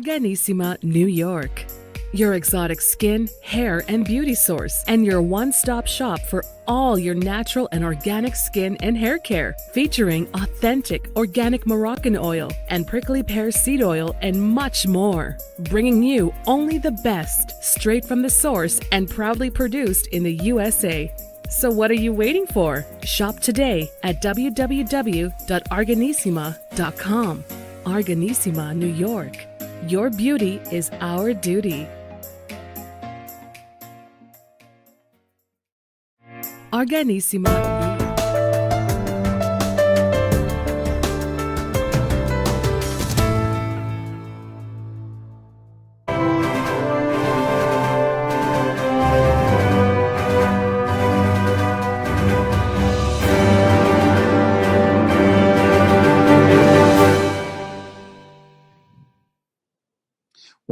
Argonissima, New York. Your exotic skin, hair, and beauty source, and your one-stop shop for all your natural and organic skin and hair care, featuring authentic organic Moroccan oil and prickly pear seed oil and much more. Bringing you only the best, straight from the source and proudly produced in the USA. So what are you waiting for? Shop today at www.argonissima.com. Argonissima, New York. Your beauty is our duty. Argonissima.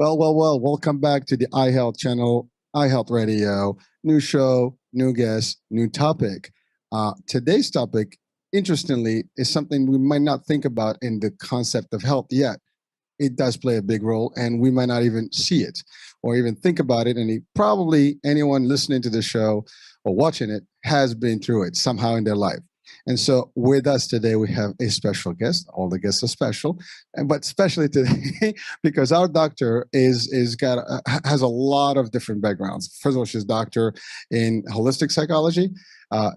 Well, welcome back to the iHealth channel, iHealth Radio. New show, new guest, new topic. Today's topic, interestingly, is something we might not think about in the concept of health yet. It does play a big role, and we might not even see it or even think about it. And probably anyone listening to the show or watching it has been through it somehow in their life. And so with us today, we have a special guest. All the guests are special, but especially today because our doctor has a lot of different backgrounds. First of all, she's a doctor in holistic psychology.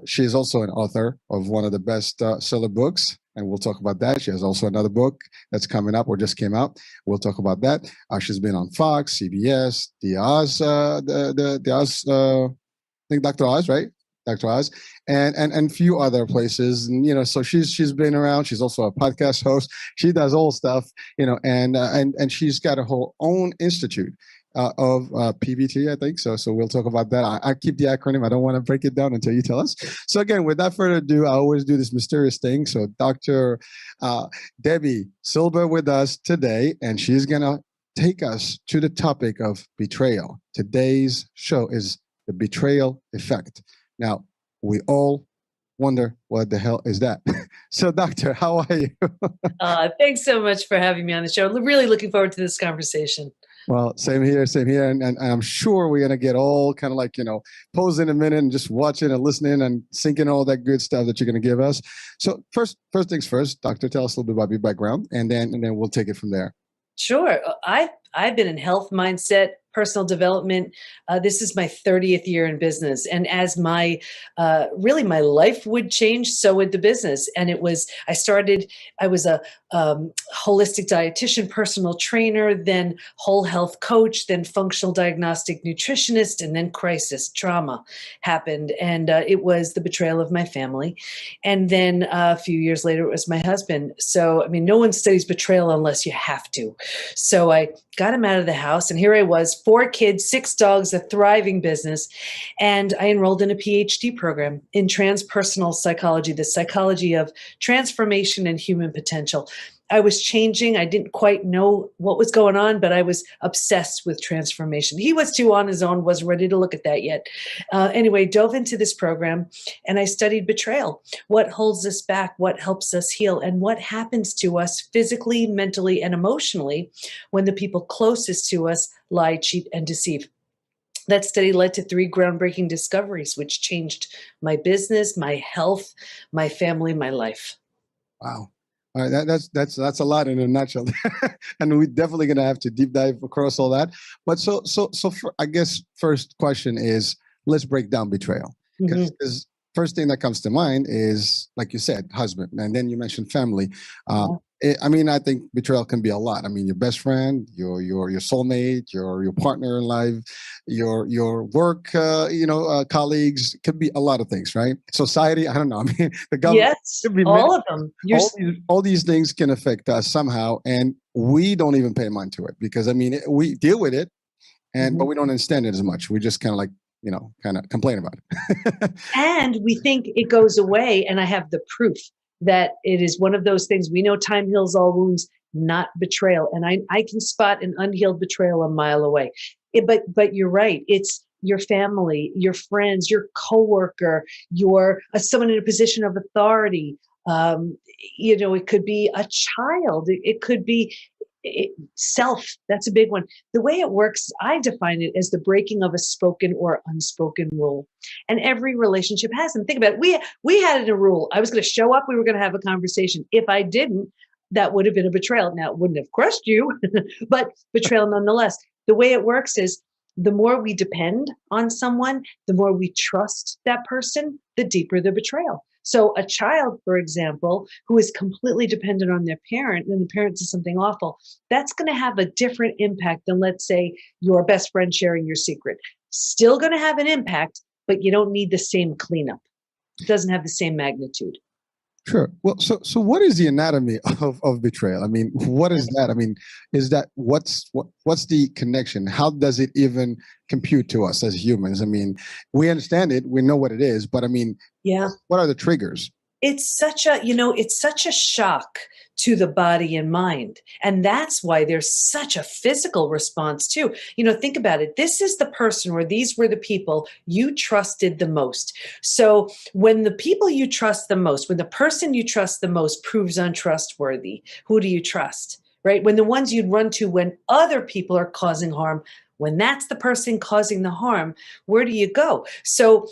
She is also an author of one of the best seller books, and we'll talk about that. She has also another book that's coming up or just came out. We'll talk about that. She's been on Fox, CBS, the Oz, the Oz, I think Dr. Oz, right? Dr. Oz, and few other places, and so she's been around. She's also a podcast host. She does all stuff, and she's got a whole own institute of PBT, I think. So we'll talk about that. I keep the acronym. I don't want to break it down until you tell us. So again, without further ado, I always do this mysterious thing. So Dr. Debi Silber with us today, and she's gonna take us to the topic of betrayal. Today's show is the betrayal effect. Now, we all wonder what the hell is that. So, doctor, how are you? Thanks so much for having me on the show. Really looking forward to this conversation. Well, same here. And I'm sure we're going to get all kind of like, pose in a minute and just watching and listening and sinking all that good stuff that you're going to give us. So first things first, doctor, tell us a little bit about your background, and then we'll take it from there. Sure. I've been in health mindset, personal development. This is my 30th year in business. And as my life would change, so would the business. And I was a holistic dietitian, personal trainer, then whole health coach, then functional diagnostic nutritionist, and then crisis trauma happened. And it was the betrayal of my family. And then a few years later, it was my husband. So, no one studies betrayal unless you have to. So I got him out of the house, and here I was, 4 kids, 6 dogs, a thriving business. And I enrolled in a PhD program in transpersonal psychology, the psychology of transformation and human potential. I was changing. I didn't quite know what was going on, but I was obsessed with transformation. He was too on his own, wasn't ready to look at that yet. Anyway, dove into this program, and I studied betrayal. What holds us back, what helps us heal, and what happens to us physically, mentally, and emotionally when the people closest to us lie, cheat, and deceive. That study led to 3 groundbreaking discoveries, which changed my business, my health, my family, my life. Wow. All right, that's a lot in a nutshell, and we're definitely going to have to deep dive across all that. But so I guess first question is, let's break down betrayal, because first thing that comes to mind is, like you said, husband, and then you mentioned family. I think betrayal can be a lot. Your best friend, your soulmate, your partner in life, your work, colleagues. Could be a lot of things, right? Society, I don't know. The government. Yes, all of them. All these things can affect us somehow, and we don't even pay mind to it because we deal with it, but we don't understand it as much. We just kind of like complain about it. And we think it goes away, and I have the proof that it is one of those things. We know time heals all wounds, not betrayal. And I can spot an unhealed betrayal a mile away. But you're right. It's your family, your friends, your coworker, your someone in a position of authority. It could be a child. It could be Self, that's a big one. The way it works, I define it as the breaking of a spoken or unspoken rule. And every relationship has them. Think about it. We had it a rule. I was going to show up. We were going to have a conversation. If I didn't, that would have been a betrayal. Now, it wouldn't have crushed you, but betrayal nonetheless. The way it works is the more we depend on someone, the more we trust that person, the deeper the betrayal. So a child, for example, who is completely dependent on their parent, and the parent does something awful, that's going to have a different impact than, let's say, your best friend sharing your secret. Still going to have an impact, but you don't need the same cleanup. It doesn't have the same magnitude. Sure. Well, so what is the anatomy of betrayal? I mean, what is that? I mean, is that what's the connection? How does it even compute to us as humans? I mean, we understand it, we know what it is, but I mean, yeah, what are the triggers? It's such a shock to the body and mind. And that's why there's such a physical response too. Think about it. This is the person, or these were the people you trusted the most. So when the people you trust the most, when the person you trust the most proves untrustworthy, who do you trust, right? When the ones you'd run to when other people are causing harm, when that's the person causing the harm, where do you go? So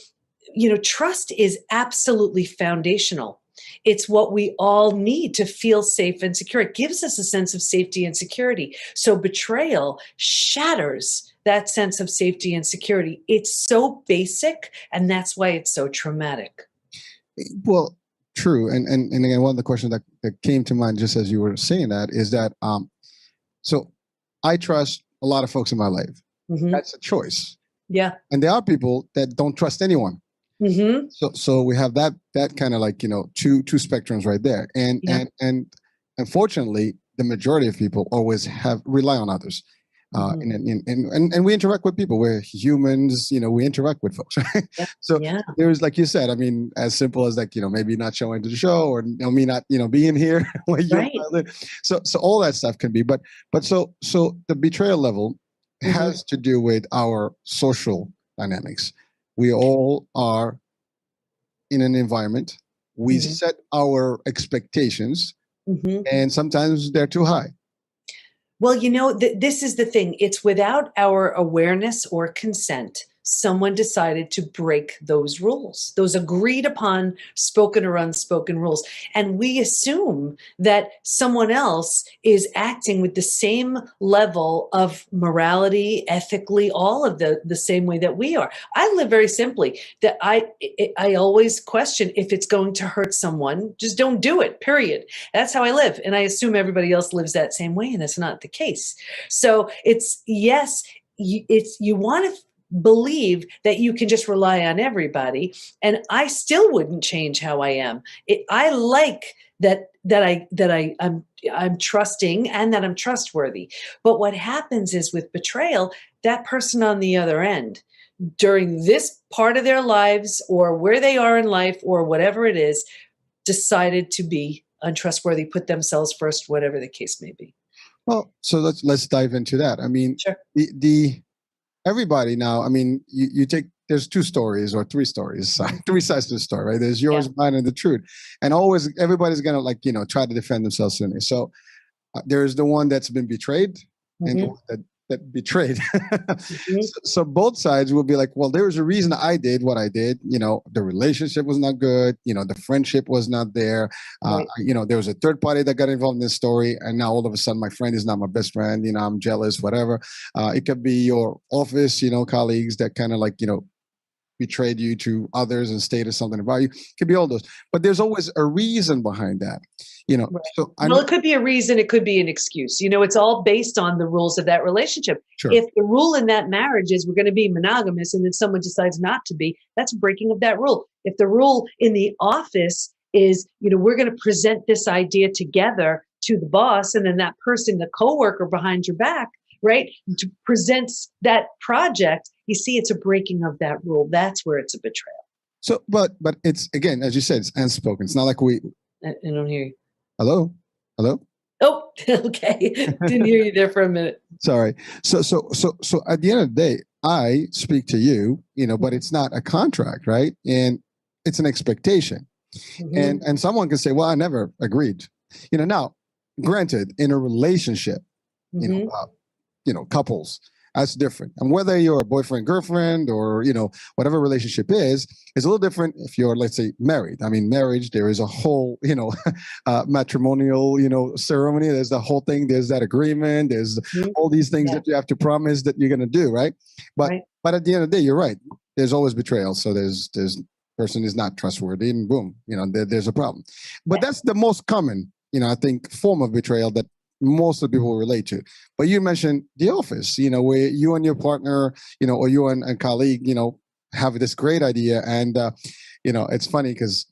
trust is absolutely foundational. It's what we all need to feel safe and secure. It gives us a sense of safety and security. So betrayal shatters that sense of safety and security. It's so basic, and that's why it's so traumatic. Well, true. And again, one of the questions that came to mind just as you were saying that is that, so I trust a lot of folks in my life. Mm-hmm. That's a choice. Yeah. And there are people that don't trust anyone. Mm-hmm. So we have that kind of like, two spectrums right there. And unfortunately, the majority of people always rely on others. And we interact with people. We're humans, we interact with folks. Right? Yeah. So there's, like you said, I mean, as simple as like, maybe not showing to the show, or me not, being here where you live. So all that stuff can be, but so the betrayal level has to do with our social dynamics. We all are in an environment. We set our expectations, and sometimes they're too high. Well, this is the thing. It's without our awareness or consent. Someone decided to break those rules, those agreed upon spoken or unspoken rules. And we assume that someone else is acting with the same level of morality, ethically, all of the same way that we are. I live very simply, that I always question, if it's going to hurt someone, just don't do it, period. That's how I live. And I assume everybody else lives that same way, and that's not the case. So you want to believe that you can just rely on everybody, and I still wouldn't change how I am. I like that I'm trusting and that I'm trustworthy. But what happens is, with betrayal, that person on the other end, during this part of their lives, or where they are in life, or whatever it is, decided to be untrustworthy, put themselves first, whatever the case may be. Well, so let's dive into that. I mean, sure. Everybody now, I mean, you take, there's two stories or three stories, three sides to the story, right? There's yours, mine, and the truth. And always, everybody's going to try to defend themselves in it. So there's the one that's been betrayed and the one that betrayed. So both sides will be like, well, there was a reason I did what I did. The relationship was not good. The friendship was not there. There was a third party that got involved in this story. And now all of a sudden my friend is not my best friend. I'm jealous, whatever. It could be your office, colleagues that kind of like, betrayed you to others and stated something about you. It could be all those. But there's always a reason behind that. So it could be a reason, it could be an excuse. It's all based on the rules of that relationship. Sure. If the rule in that marriage is we're going to be monogamous, and then someone decides not to be, that's a breaking of that rule. If the rule in the office is, we're going to present this idea together to the boss, and then that person, the coworker behind your back, right, presents that project, you see, it's a breaking of that rule. That's where it's a betrayal. So, but it's, again, as you said, it's unspoken. It's not like I don't hear you. Hello? Oh, okay. Didn't hear you there for a minute. Sorry. So at the end of the day, I speak to you, but it's not a contract, right? And it's an expectation. And someone can say, well, I never agreed. Now, granted, in a relationship, you Hmm. couples. That's different. And whether you're a boyfriend, girlfriend, or whatever relationship is a little different if you're, let's say, married. I mean, marriage, there is a whole, matrimonial, ceremony. There's the whole thing. There's that agreement. There's all these things Yeah. that you have to promise that you're going to do, right? But Right. but at the end of the day, you're right. There's always betrayal. So there's person is not trustworthy, and boom, there's a problem. But that's the most common, I think, form of betrayal that most of the people relate to. But you mentioned The Office, where you and your partner, or you and a colleague, have this great idea, and it's funny because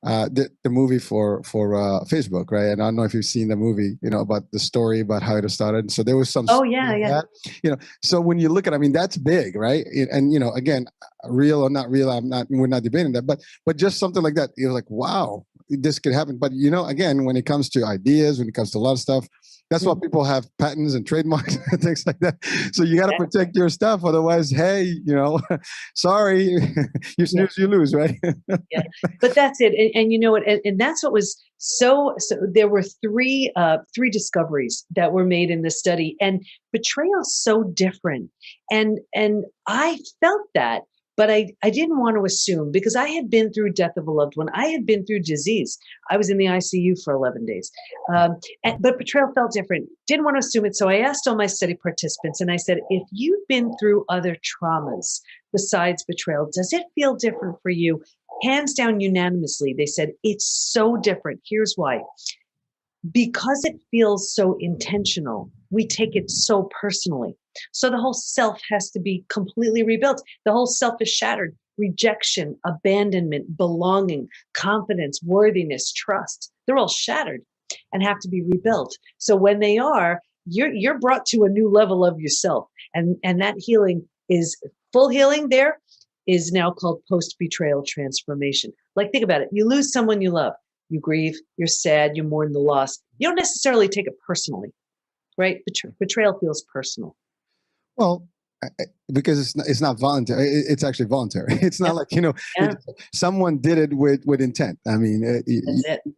the movie for Facebook, right? And I don't know if you've seen the movie, about the story about how it started. So there was some. Oh yeah, like yeah. that. So when you look at, I mean, that's big, right? And again, real or not real, we're not debating that, but just something like that, you're like, wow, this could happen. But again, when it comes to ideas, when it comes to a lot of stuff, that's why people have patents and trademarks and things like that. So you got to protect your stuff. Otherwise, hey, sorry, you snooze, you lose, right? Yeah, but that's it. And you know what? And that's what was so there were three discoveries that were made in this study, and betrayal is so different. And I felt that, but I didn't want to assume, because I had been through death of a loved one. I had been through disease. I was in the ICU for 11 days. But betrayal felt different. Didn't want to assume it. So I asked all my study participants, and I said, if you've been through other traumas besides betrayal, does it feel different for you? Hands down, unanimously, they said, it's so different. Here's why. Because it feels so intentional, we take it so personally. So the whole self has to be completely rebuilt. The whole self is shattered. Rejection, abandonment, belonging, confidence, worthiness, trust, they're all shattered and have to be rebuilt. So when they are, you're brought to a new level of yourself. And that healing is full healing. There is now called post-betrayal transformation. Like, think about it. You lose someone you love. You grieve, you're sad, you mourn the loss. You don't necessarily take it personally, right? Betrayal feels personal. Well, because it's not voluntary. It's actually voluntary. It's not like, someone did it with intent. I mean,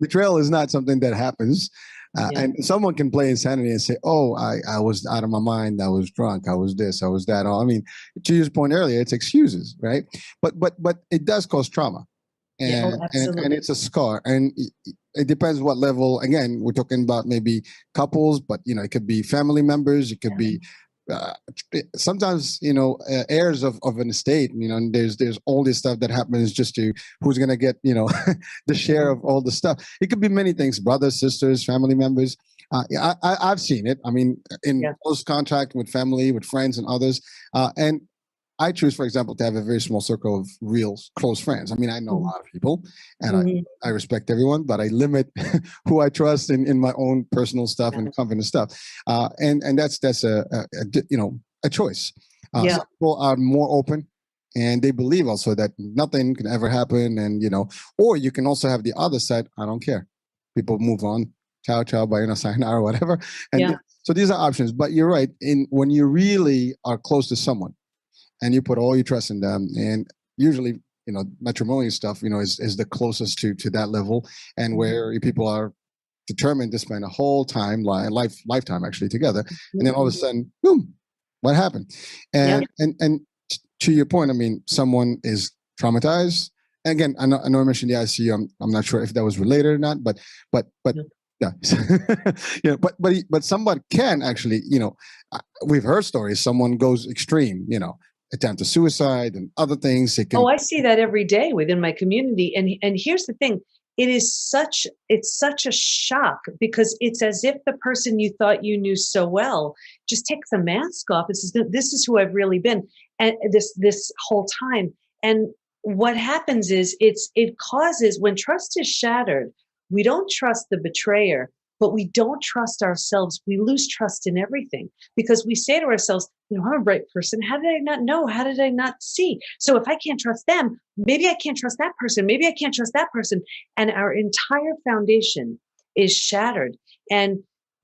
betrayal is not something that happens. And someone can play insanity and say, oh, I was out of my mind. I was drunk. I was this, I was that. I mean, to your point earlier, it's excuses, right? But it does cause trauma. And it's a scar, and it depends what level. Again, we're talking about maybe couples, but it could be family members. It could be sometimes heirs of an estate. And there's all this stuff that happens just to who's gonna get the share of all the stuff. It could be many things: brothers, sisters, family members. I've seen it. I mean, in close contact with family, with friends, and others, and I choose, for example, to have a very small circle of real close friends. I mean, I know a lot of people, and I respect everyone, but I limit who I trust in my own personal stuff and confidence stuff. And that's a choice. Some people are more open, and they believe also that nothing can ever happen. And or you can also have the other side. I don't care. People move on. Ciao, ciao, bye, sayonara, or whatever. And so these are options. But you're right. When you really are close to someone, and you put all your trust in them, and usually, matrimonial stuff, is the closest to that level, and where people are determined to spend a whole lifetime actually together, and then all of a sudden, boom, what happened? And to your point, I mean, someone is traumatized. Again, I know I mentioned the ICU. I'm not sure if that was related or not, but yeah, but someone can actually, we've heard stories. Someone goes extreme, attempt to suicide and other things. I see that every day within my community. And here's the thing. It's such a shock, because it's as if the person you thought you knew so well just takes the mask off and says, this is who I've really been, and this whole time. And what happens is it causes, when trust is shattered, we don't trust the betrayer, but we don't trust ourselves. We lose trust in everything, because we say to ourselves, I'm a bright person. How did I not know? How did I not see? So if I can't trust them, maybe I can't trust that person. Maybe I can't trust that person. And our entire foundation is shattered. And,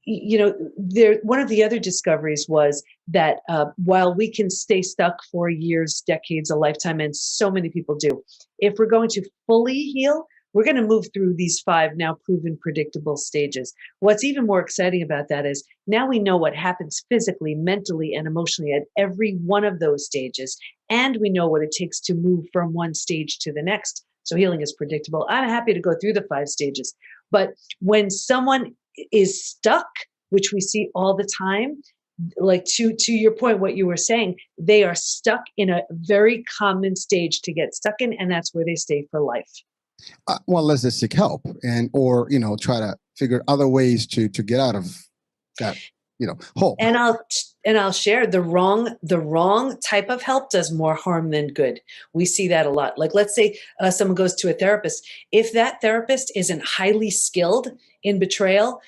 one of the other discoveries was that while we can stay stuck for years, decades, a lifetime, and so many people do, if we're going to fully heal, We're going to move through these 5 now proven predictable stages. What's even more exciting about that is now we know what happens physically, mentally, and emotionally at every one of those stages. And we know what it takes to move from one stage to the next. So healing is predictable. I'm happy to go through the 5 stages. But when someone is stuck, which we see all the time, like to your point, what you were saying, they are stuck in a very common stage to get stuck in, and that's where they stay for life. Well, unless they seek help or try to figure other ways to get out of that hole. And I'll share the wrong type of help does more harm than good. We see that a lot. Like, let's say someone goes to a therapist. If that therapist isn't highly skilled in betrayal,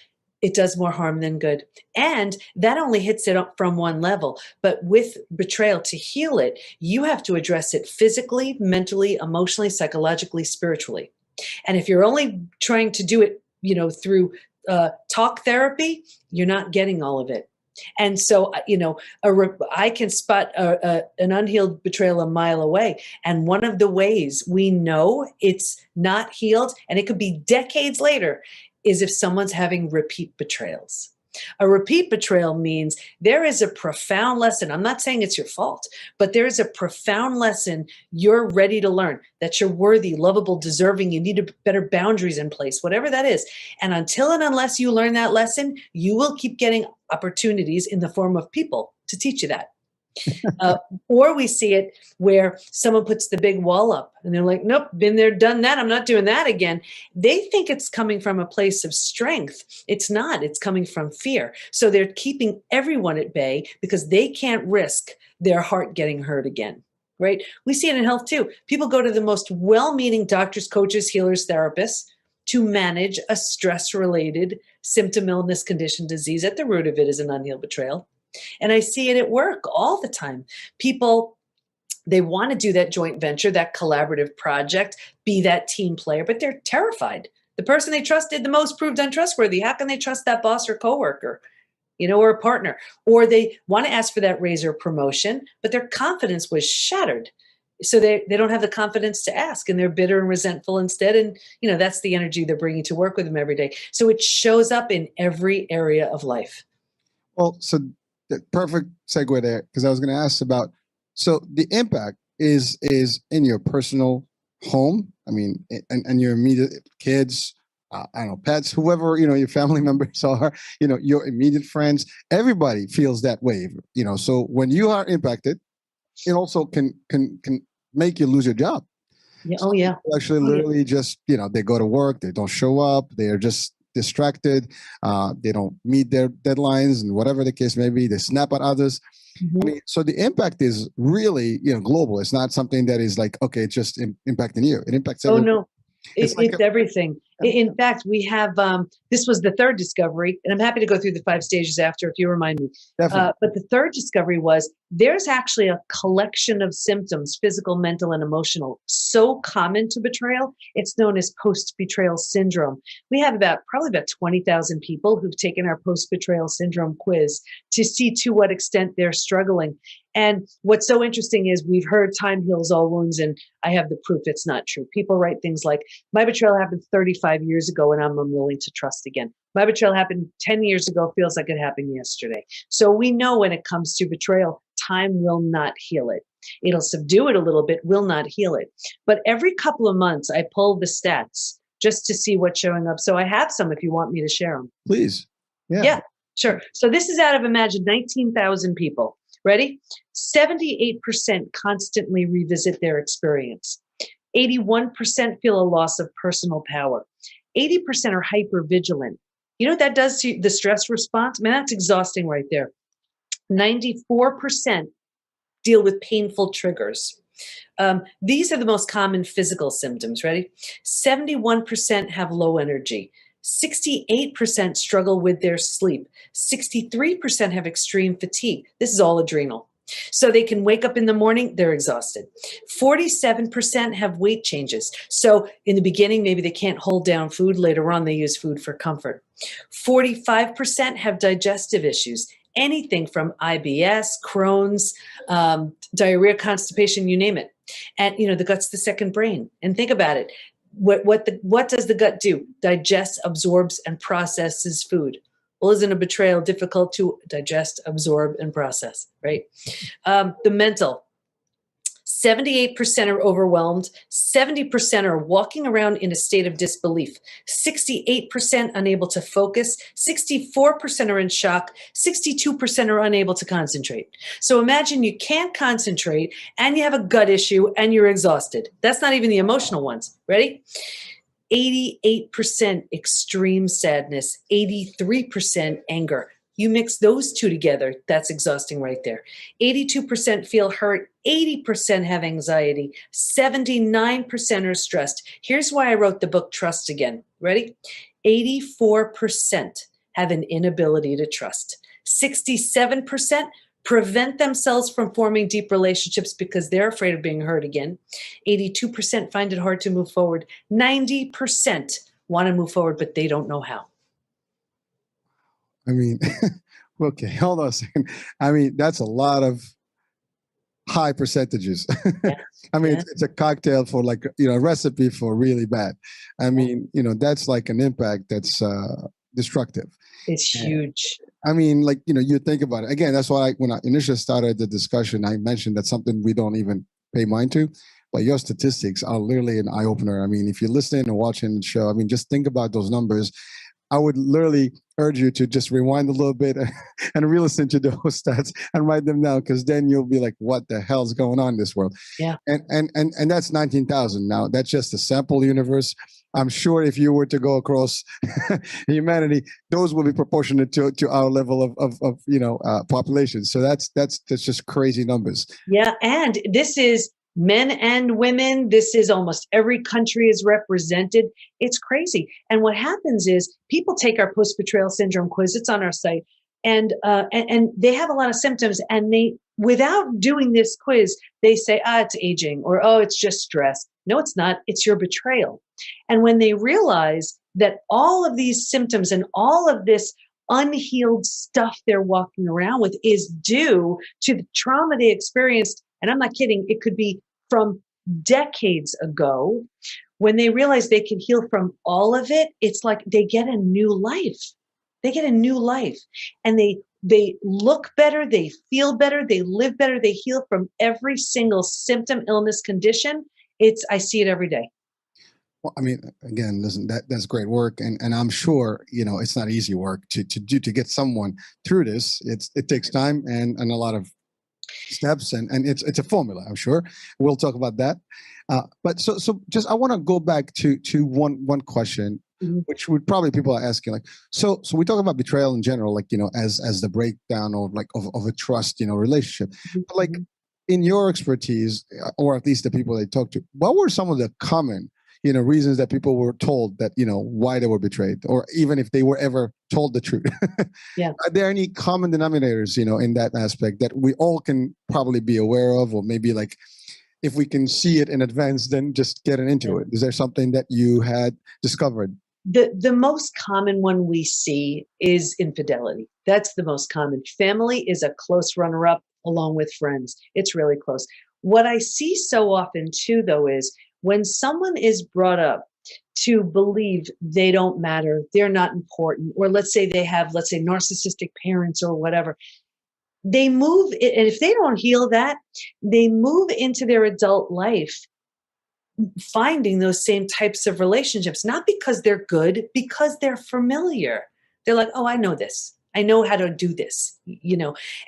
it does more harm than good. And that only hits it up from one level. But with betrayal, to heal it, you have to address it physically, mentally, emotionally, psychologically, spiritually. And if you're only trying to do it, through talk therapy, you're not getting all of it. And so, I can spot an unhealed betrayal a mile away. And one of the ways we know it's not healed, and it could be decades later, is if someone's having repeat betrayals. A repeat betrayal means there is a profound lesson. I'm not saying it's your fault, but there is a profound lesson you're ready to learn, that you're worthy, lovable, deserving, you need better boundaries in place, whatever that is. And until and unless you learn that lesson, you will keep getting opportunities in the form of people to teach you that. Or we see it where someone puts the big wall up and they're like, nope, been there, done that. I'm not doing that again. They think it's coming from a place of strength. It's not. It's coming from fear. So they're keeping everyone at bay because they can't risk their heart getting hurt again. Right? We see it in health too. People go to the most well-meaning doctors, coaches, healers, therapists to manage a stress-related symptom, illness, condition, disease. At the root of it is an unhealed betrayal. And I see it at work all the time. People, they want to do that joint venture, that collaborative project, be that team player, but they're terrified. The person they trusted the most proved untrustworthy. How can they trust that boss or coworker, or a partner? Or they want to ask for that raise or promotion, but their confidence was shattered. So they don't have the confidence to ask, and they're bitter and resentful instead. And, that's the energy they're bringing to work with them every day. So it shows up in every area of life. Well, so the perfect segue there, because I was going to ask about, so the impact is in your personal home. I mean, and your immediate kids, I don't know, pets, whoever, your family members are, your immediate friends, everybody feels that wave, so when you are impacted, it also can make you lose your job. Yeah. Oh yeah. Actually, literally just, they go to work, they don't show up, they are just distracted, they don't meet their deadlines, and whatever the case may be, they snap at others. Mm-hmm. I mean, so the impact is really, global. It's not something that is like, okay, it's just impacting you. It impacts everyone. Oh no, it's everything. In fact, we have, this was the 3rd discovery, and I'm happy to go through the 5 stages after if you remind me. But the 3rd discovery was there's actually a collection of symptoms, physical, mental, and emotional, so common to betrayal. It's known as post-betrayal syndrome. We have probably about 20,000 people who've taken our post-betrayal syndrome quiz to see to what extent they're struggling. And what's so interesting is we've heard time heals all wounds, and I have the proof it's not true. People write things like, my betrayal happened 35 years ago and I'm unwilling to trust again. My betrayal happened 10 years ago, feels like it happened yesterday. So we know when it comes to betrayal, time will not heal it. It'll subdue it a little bit, will not heal it. But every couple of months, I pull the stats just to see what's showing up. So I have some if you want me to share them. Please. Yeah, sure. So this is out of, imagine, 19,000 people. Ready? 78% constantly revisit their experience. 81% feel a loss of personal power. 80% are hypervigilant. You know what that does to the stress response? Man, that's exhausting right there. 94% deal with painful triggers. These are the most common physical symptoms. Ready? 71% have low energy. 68% struggle with their sleep. 63% have extreme fatigue. This is all adrenal. So they can wake up in the morning, they're exhausted. 47% have weight changes. So in the beginning, maybe they can't hold down food. Later on, they use food for comfort. 45% have digestive issues. Anything from IBS, Crohn's, diarrhea, constipation, you name it. And, the gut's the second brain. And think about it. What does the gut do? Digests, absorbs, and processes food. Well, isn't a betrayal difficult to digest, absorb, and process, right? The mental. 78% are overwhelmed. 70% are walking around in a state of disbelief. 68% unable to focus. 64% are in shock. 62% are unable to concentrate. So imagine you can't concentrate and you have a gut issue and you're exhausted. That's not even the emotional ones. Ready? 88% extreme sadness. 83% anger. You mix those two together, that's exhausting right there. 82% feel hurt, 80% have anxiety, 79% are stressed. Here's why I wrote the book Trust Again. Ready? 84% have an inability to trust. 67% prevent themselves from forming deep relationships because they're afraid of being hurt again. 82% find it hard to move forward. 90% want to move forward, but they don't know how. I mean, okay, hold on a second. I mean, that's a lot of high percentages. Yeah. I mean, Yeah. it's a cocktail for like, a recipe for really bad. I mean, that's like an impact that's destructive. It's huge. I mean, like, you think about it. Again, that's why when I initially started the discussion, I mentioned that's something we don't even pay mind to. But your statistics are literally an eye-opener. I mean, if you're listening and watching the show, I mean, just think about those numbers. I would literally urge you to just rewind a little bit and re-listen to those stats and write them down, because then you'll be like, what the hell's going on in this world? Yeah. And that's 19,000. Now, that's just a sample universe. I'm sure if you were to go across humanity, those will be proportionate to our level of population. So that's just crazy numbers. Yeah. And this is men and women. This is almost every country is represented. It's crazy. And what happens is people take our post-betrayal syndrome quiz. It's on our site. And they have a lot of symptoms, and they, without doing this quiz, they say, it's aging, or, it's just stress. No, it's not. It's your betrayal. And when they realize that all of these symptoms and all of this unhealed stuff they're walking around with is due to the trauma they experienced, and I'm not kidding, it could be from decades ago, when they realize they can heal from all of it, it's like they get a new life. They get a new life, and they look better, they feel better, they live better, they heal from every single symptom, illness, condition. I see it every day. Well, I mean, again, listen, that's great work, and I'm sure it's not easy work to get someone through this. It takes time and a lot of steps, and it's a formula. I'm sure we'll talk about that. But so just I want to go back to one question, mm-hmm. which would probably people are asking, like, so we talk about betrayal in general, like as the breakdown of a trust relationship, mm-hmm. but like in your expertise, or at least the people they talk to, what were some of the common reasons that people were told that, why they were betrayed, or even if they were ever told the truth? Yeah. Are there any common denominators, in that aspect that we all can probably be aware of, or maybe like if we can see it in advance, then just getting into it? Is there something that you had discovered? The most common one we see is infidelity. That's the most common. Family is a close runner-up along with friends. It's really close. What I see so often too, though, is when someone is brought up to believe they don't matter, they're not important, or let's say they have, narcissistic parents or whatever, they move, and if they don't heal that, they move into their adult life finding those same types of relationships, not because they're good, because they're familiar. They're like, I know this. I know how to do this,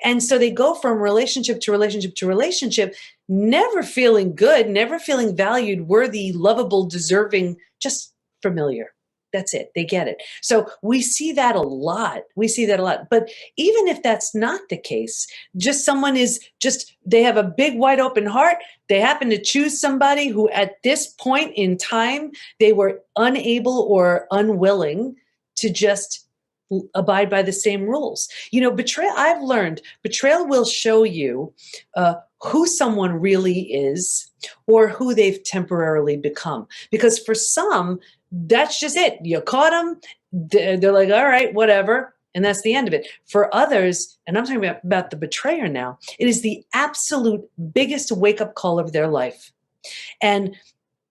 And so they go from relationship to relationship to relationship, never feeling good, never feeling valued, worthy, lovable, deserving, just familiar. That's it. They get it. So we see that a lot. But even if that's not the case, just someone they have a big wide open heart. They happen to choose somebody who at this point in time, they were unable or unwilling to just abide by the same rules. Betrayal, I've learned, betrayal will show you who someone really is or who they've temporarily become. Because for some, that's just it. You caught them. They're like, all right, whatever. And that's the end of it. For others, and I'm talking about the betrayer now, it is the absolute biggest wake-up call of their life. And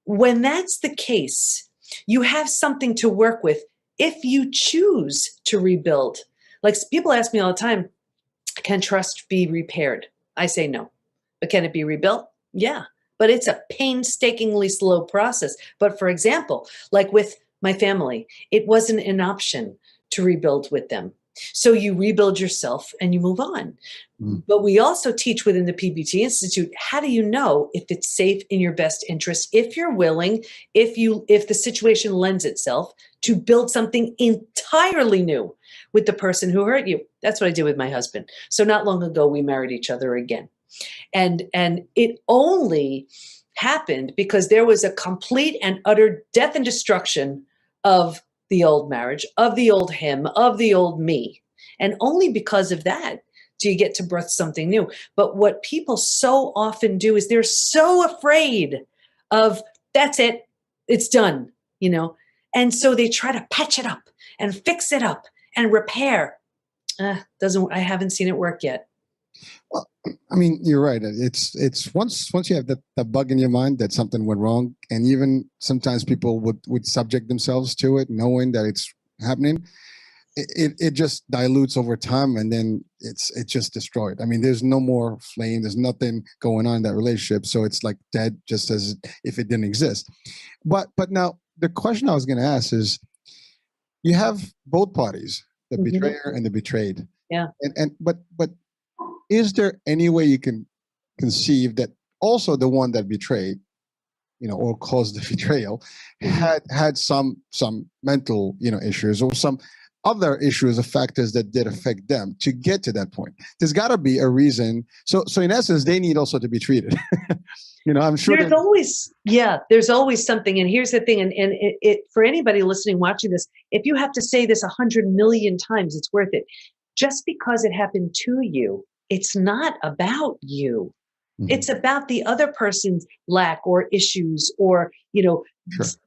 when that's the case, you have something to work with if you choose to rebuild. Like people ask me all the time, can trust be repaired? I say no. But can it be rebuilt? Yeah. But it's a painstakingly slow process. But for example, like with my family, it wasn't an option to rebuild with them. So you rebuild yourself and you move on. But we also teach within the PBT Institute, how do you know if it's safe in your best interest, if you're willing, if the situation lends itself to build something entirely new with the person who hurt you? That's what I did with my husband. So not long ago, we married each other again. And it only happened because there was a complete and utter death and destruction of the old marriage, of the old him, of the old me. And only because of that do you get to birth something new. But what people so often do is they're so afraid of, that's it, it's done, you know? And so they try to patch it up and fix it up and repair. I haven't seen it work yet. Well, I mean, you're right. It's once you have that bug in your mind that something went wrong, and even sometimes people would subject themselves to it, knowing that it's happening. It just dilutes over time, and then it's just destroyed. I mean, there's no more flame. There's nothing going on in that relationship, so it's like dead, just as if it didn't exist. But now the question I was going to ask is, you have both parties, the betrayer and the betrayed. Yeah. But is there any way you can conceive that also the one that betrayed, you know, or caused the betrayal, had some mental, you know, issues or some other issues or factors that did affect them to get to that point? There's got to be a reason. So in essence, they need also to be treated. You know, I'm sure there's always something. And here's the thing. And it for anybody listening, watching this, if you have to say this 100 million times, it's worth it. Just because it happened to you, it's not about you. It's about the other person's lack or issues or, you know,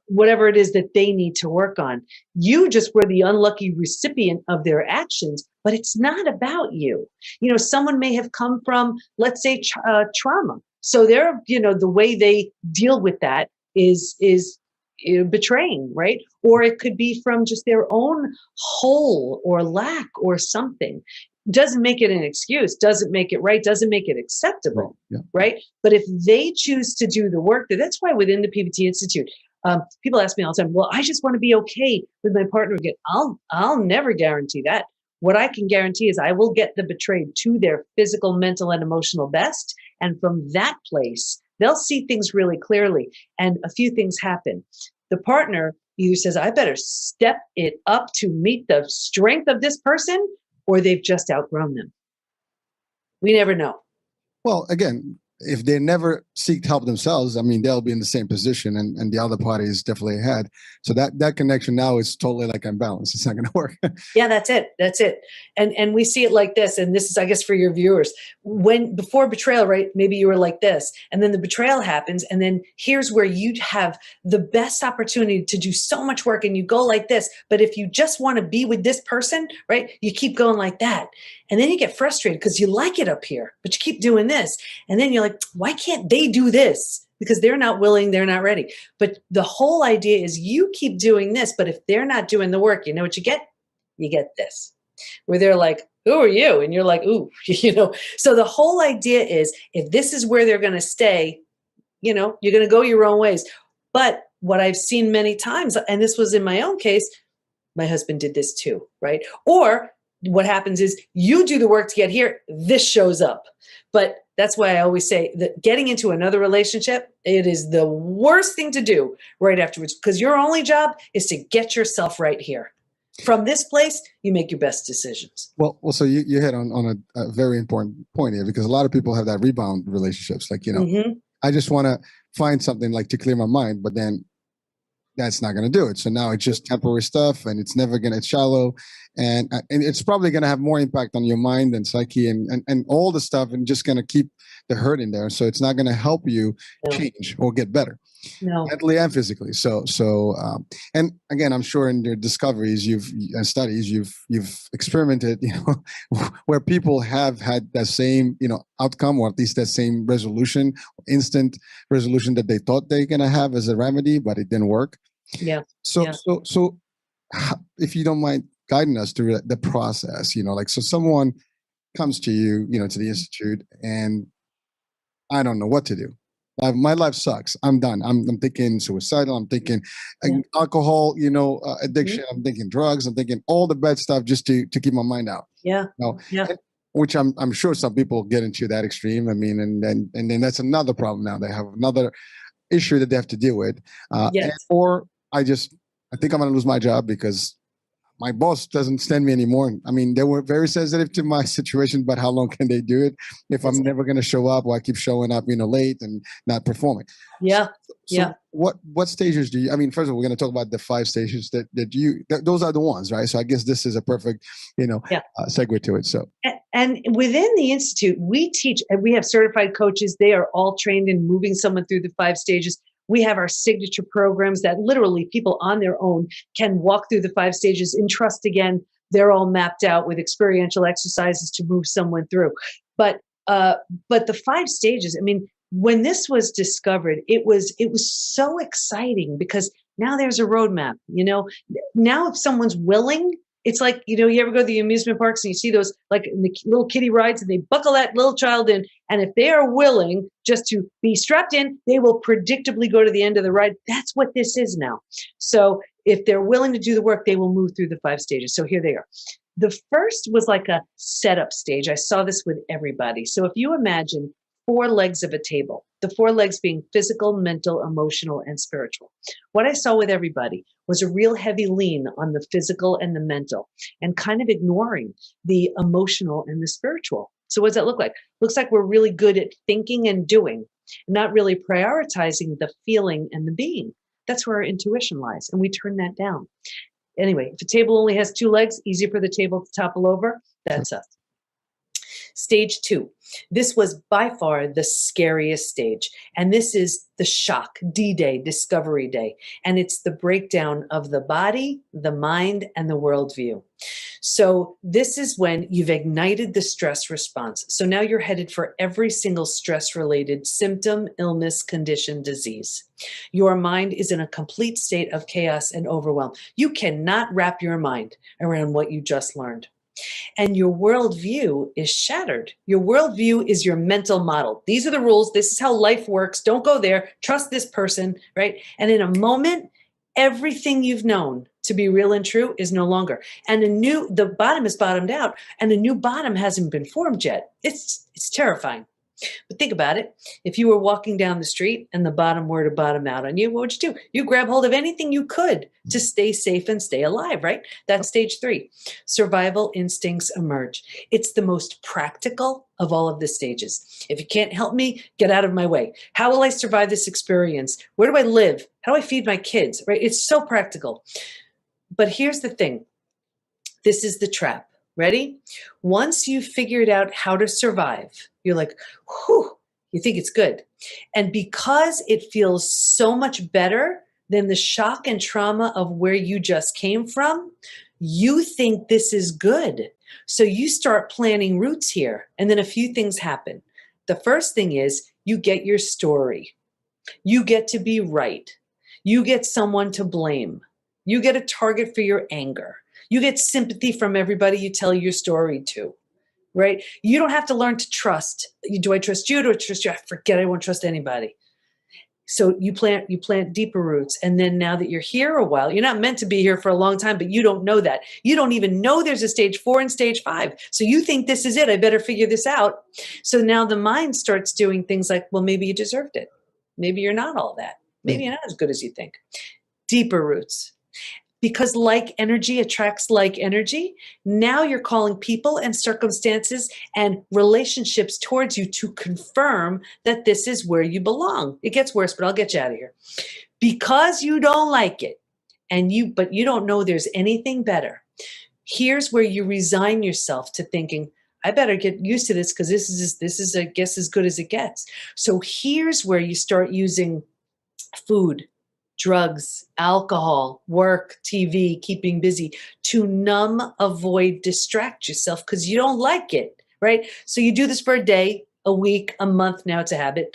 whatever it is that they need to work on. You just were the unlucky recipient of their actions, but it's not about you. You know, someone may have come from, let's say, trauma. So they're, you know, the way they deal with that is betraying, right? Or it could be from just their own hole or lack or something. Doesn't make it an excuse, doesn't make it right, doesn't make it acceptable, right? But if they choose to do the work, that's why within the PBT Institute, people ask me all the time, well, I just want to be okay with my partner again. I'll never guarantee that. What I can guarantee is I will get the betrayed to their physical, mental, and emotional best. And from that place, they'll see things really clearly. And a few things happen. The partner either says, I better step it up to meet the strength of this person, or they've just outgrown them. We never know. Well, again, if they never seek help themselves, I mean, they'll be in the same position, and the other party is definitely ahead. So that connection now is totally like unbalanced. It's not going to work. Yeah, that's it. And we see it like this. And this is, I guess, for your viewers. Before betrayal, right? Maybe you were like this, and then the betrayal happens, and then here's where you'd have the best opportunity to do so much work, and you go like this. But if you just want to be with this person, right? You keep going like that. And then you get frustrated because you like it up here, but you keep doing this. And then you're like, why can't they do this? Because they're not willing, they're not ready. But the whole idea is you keep doing this, but if they're not doing the work, you know what you get? You get this, where they're like, who are you? And you're like, ooh, you know. So the whole idea is if this is where they're going to stay, you know, you're going to go your own ways. But what I've seen many times, and this was in my own case, my husband did this too, right? Or what happens is you do the work to get here, this shows up. But that's why I always say that getting into another relationship, it is the worst thing to do right afterwards, because your only job is to get yourself right here. From this place, you make your best decisions. Well, so you hit on a very important point here, because a lot of people have that rebound relationships. Like, you know, I just want to find something like to clear my mind, but then that's not going to do it. So now it's just temporary stuff, and it's never going to, it's shallow, and it's probably going to have more impact on your mind and psyche and all the stuff, and just going to keep the hurt in there. So it's not going to help you change or get better. No. mentally and physically. And again, I'm sure in your discoveries, and studies, you've experimented, where people have had that same, outcome, or at least that same resolution, instant resolution that they thought they're gonna have as a remedy, but it didn't work. Yeah. So, Yeah. if you don't mind guiding us through the process, so someone comes to you, to the institute, and I don't know what to do. My life sucks. I'm done. I'm thinking suicidal. I'm thinking Yeah. alcohol, Mhm. addiction. I'm thinking drugs. I'm thinking all the bad stuff just to keep my mind out. Yeah. No, Yeah. which I'm sure some people get into that extreme. I mean, and then that's another problem. Now they have another issue that they have to deal with, Yes. or I think I'm gonna lose my job because my boss doesn't stand me anymore. I mean, they were very sensitive to my situation, but how long can they do it if That's I'm it. never going to show up, or I keep showing up, late and not performing? Yeah. So Yeah. what stages do you? I mean, first of all, we're going to talk about the 5 stages those are the ones, right? So I guess this is a perfect, Yeah. segue to it. So And within the Institute, we teach, and we have certified coaches. They are all trained in moving someone through the 5 stages. We have our signature programs that literally people on their own can walk through the 5 stages in trust again. They're all mapped out with experiential exercises to move someone through. But the 5 stages, I mean, when this was discovered, it was so exciting because now there's a roadmap. Now if someone's willing, it's like, you ever go to the amusement parks and you see those like the little kiddie rides and they buckle that little child in. And if they are willing just to be strapped in, they will predictably go to the end of the ride. That's what this is now. So if they're willing to do the work, they will move through the 5 stages. So here they are. The first was like a setup stage. I saw this with everybody. So if you imagine 4 legs of a table, the 4 legs being physical, mental, emotional, and spiritual. What I saw with everybody was a real heavy lean on the physical and the mental and kind of ignoring the emotional and the spiritual. So what does that look like? Looks like we're really good at thinking and doing, not really prioritizing the feeling and the being. That's where our intuition lies, and we turn that down. Anyway, if a table only has 2 legs, easy for the table to topple over. That's us. Stage 2. This was by far the scariest stage. And this is the shock, D-Day, Discovery Day. And it's the breakdown of the body, the mind, and the worldview. So this is when you've ignited the stress response. So now you're headed for every single stress-related symptom, illness, condition, disease. Your mind is in a complete state of chaos and overwhelm. You cannot wrap your mind around what you just learned. And your worldview is shattered. Your worldview is your mental model. These are the rules. This is how life works. Don't go there. Trust this person, right? And in a moment, everything you've known to be real and true is no longer. And the bottom is bottomed out, and a new bottom hasn't been formed yet. It's terrifying. But think about it. If you were walking down the street and the bottom were to bottom out on you, what would you do? You grab hold of anything you could to stay safe and stay alive, right? That's stage 3. Survival instincts emerge. It's the most practical of all of the stages. If you can't help me, get out of my way. How will I survive this experience? Where do I live? How do I feed my kids, right? It's so practical. But here's the thing. This is the trap. Ready? Once you've figured out how to survive, you're like, whew, you think it's good. And because it feels so much better than the shock and trauma of where you just came from, you think this is good. So you start planning routes here. And then a few things happen. The first thing is you get your story. You get to be right. You get someone to blame. You get a target for your anger. You get sympathy from everybody you tell your story to, right? You don't have to learn to trust. Do I trust you? Do I trust you? I forget. I won't trust anybody. So you plant deeper roots. And then now that you're here a while, you're not meant to be here for a long time, but you don't know that. You don't even know there's a stage 4 and stage 5. So you think this is it. I better figure this out. So now the mind starts doing things like, well, maybe you deserved it. Maybe you're not all that. Maybe you're not as good as you think. Deeper roots. Because like energy attracts like energy, now you're calling people and circumstances and relationships towards you to confirm that this is where you belong. It gets worse, but I'll get you out of here. Because you don't like it, but you don't know there's anything better. Here's where you resign yourself to thinking, I better get used to this because this is, I guess, as good as it gets. So here's where you start using food, drugs, alcohol, work, TV, keeping busy, to numb, avoid, distract yourself because you don't like it, right? So you do this for a day, a week, a month, now it's a habit,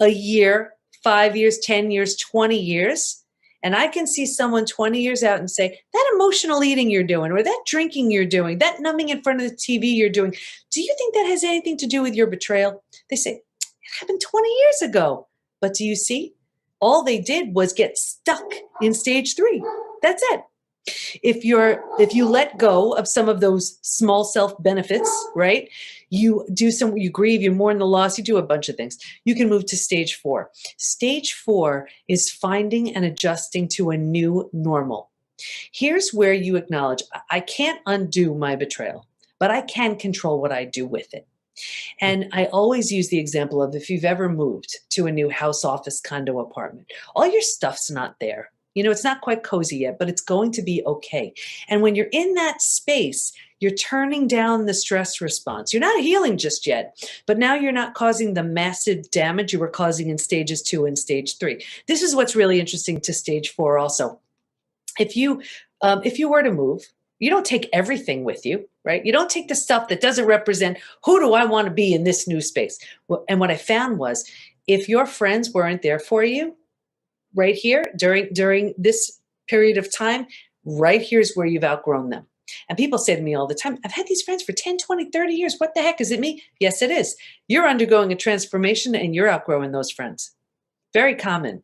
a year, 5 years, 10 years, 20 years. And I can see someone 20 years out and say, that emotional eating you're doing, or that drinking you're doing, that numbing in front of the TV you're doing, do you think that has anything to do with your betrayal? They say, it happened 20 years ago. But do you see? All they did was get stuck in stage 3. That's it. If you let go of some of those small self benefits, right? You grieve, you mourn the loss, you do a bunch of things. You can move to stage 4. Stage 4 is finding and adjusting to a new normal. Here's where you acknowledge, I can't undo my betrayal, but I can control what I do with it. And I always use the example of if you've ever moved to a new house, office, condo, apartment, all your stuff's not there. It's not quite cozy yet, but it's going to be okay. And when you're in that space, you're turning down the stress response. You're not healing just yet, but now you're not causing the massive damage you were causing in stages 2 and stage 3. This is what's really interesting to stage 4 also. If you were to move, you don't take everything with you, right? You don't take the stuff that doesn't represent who do I want to be in this new space. And what I found was if your friends weren't there for you right here during this period of time, right here's where you've outgrown them. And people say to me all the time, I've had these friends for 10, 20, 30 years. What the heck? Is it me? Yes, it is. You're undergoing a transformation and you're outgrowing those friends. Very common.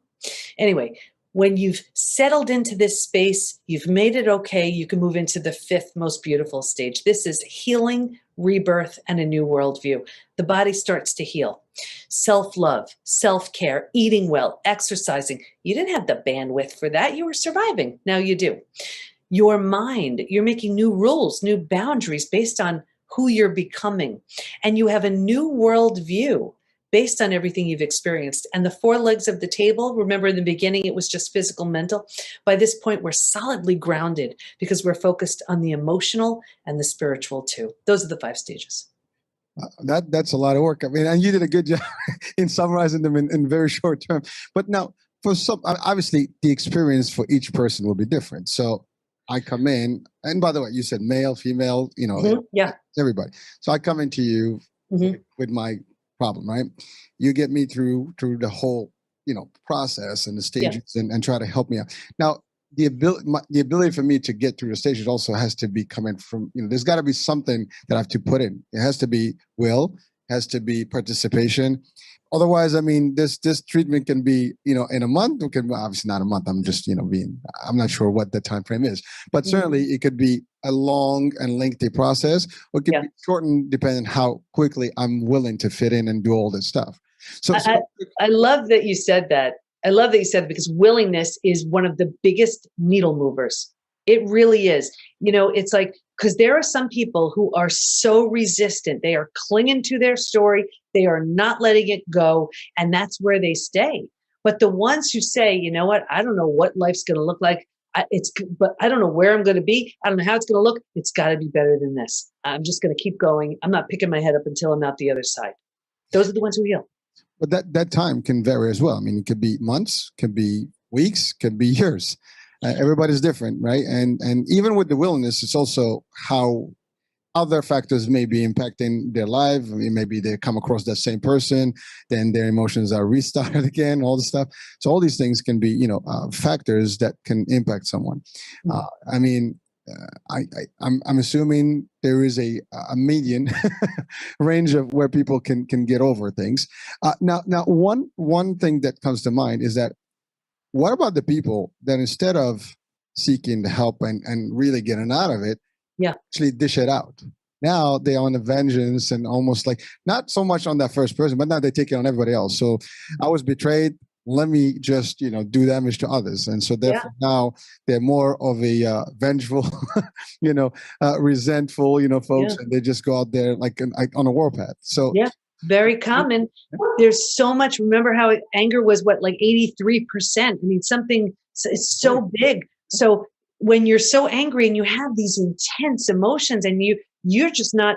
Anyway, when you've settled into this space, you've made it okay, you can move into the 5th most beautiful stage. This is healing, rebirth, and a new worldview. The body starts to heal. Self-love, self-care, eating well, exercising. You didn't have the bandwidth for that. You were surviving. Now you do. Your mind, you're making new rules, new boundaries based on who you're becoming. And you have a new worldview based on everything you've experienced. And the 4 legs of the table, remember in the beginning, it was just physical, mental. By this point, we're solidly grounded because we're focused on the emotional and the spiritual too. Those are the 5 stages. That's a lot of work. I mean, and you did a good job in summarizing them in very short term. But now, for some, obviously, the experience for each person will be different. So I come in, and by the way, you said male, female, Yeah, everybody. So I come into you with my problem, right? You get me through the whole, process and the stages and try to help me out. Now, the ability for me to get through the stages also has to be coming from, there's got to be something that I have to put in. It has to be will, has to be participation. Otherwise, I mean, this treatment can be, in a month. It can obviously not a month. I'm just, I'm not sure what the time frame is, but certainly it could be a long and lengthy process, or it could be shortened depending on how quickly I'm willing to fit in and do all this stuff. So I love that you said that. I love that you said that because willingness is one of the biggest needle movers. It really is. It's like, because there are some people who are so resistant. They are clinging to their story. They are not letting it go. And that's where they stay. But the ones who say, you know what, I don't know what life's going to look like. But I don't know where I'm going to be. I don't know how it's going to look. It's got to be better than this. I'm just going to keep going. I'm not picking my head up until I'm out the other side. Those are the ones who heal. But that time can vary as well. I mean, it could be months, could be weeks, could be years. Everybody's different, right? And even with the willingness, it's also how other factors may be impacting their life. I mean, maybe they come across that same person, then their emotions are restarted again, all this stuff. So all these things can be, factors that can impact someone. I mean, I'm assuming there is a median range of where people can get over things. Now, one thing that comes to mind is that what about the people that instead of seeking the help and really getting out of it, actually dish it out? Now they're on a vengeance and almost like not so much on that first person, but now they take it on everybody else. So I was betrayed. Let me just, do damage to others. And so therefore now they're more of a vengeful, resentful, folks, and they just go out there like on a warpath. So very common. There's so much. Remember how anger was like 83%. I mean, it's so big. So when you're so angry and you have these intense emotions and you're just not,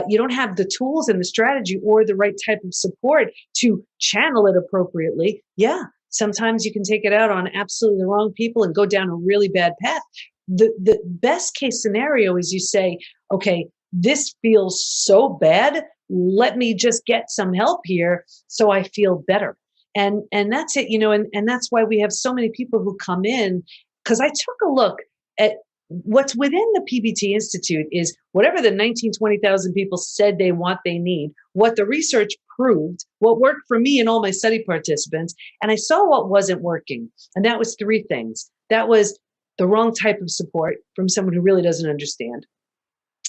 you don't have the tools and the strategy or the right type of support to channel it appropriately. Yeah, Sometimes you can take it out on absolutely the wrong people and go down a really bad path. The best case scenario is you say, okay, this feels so bad. Let me just get some help here so I feel better. And that's it, and that's why we have so many people who come in, because I took a look at what's within the PBT Institute is whatever the 19, 20,000 people said they want, they need, what the research proved, what worked for me and all my study participants. And I saw what wasn't working. And that was three things. That was the wrong type of support from someone who really doesn't understand.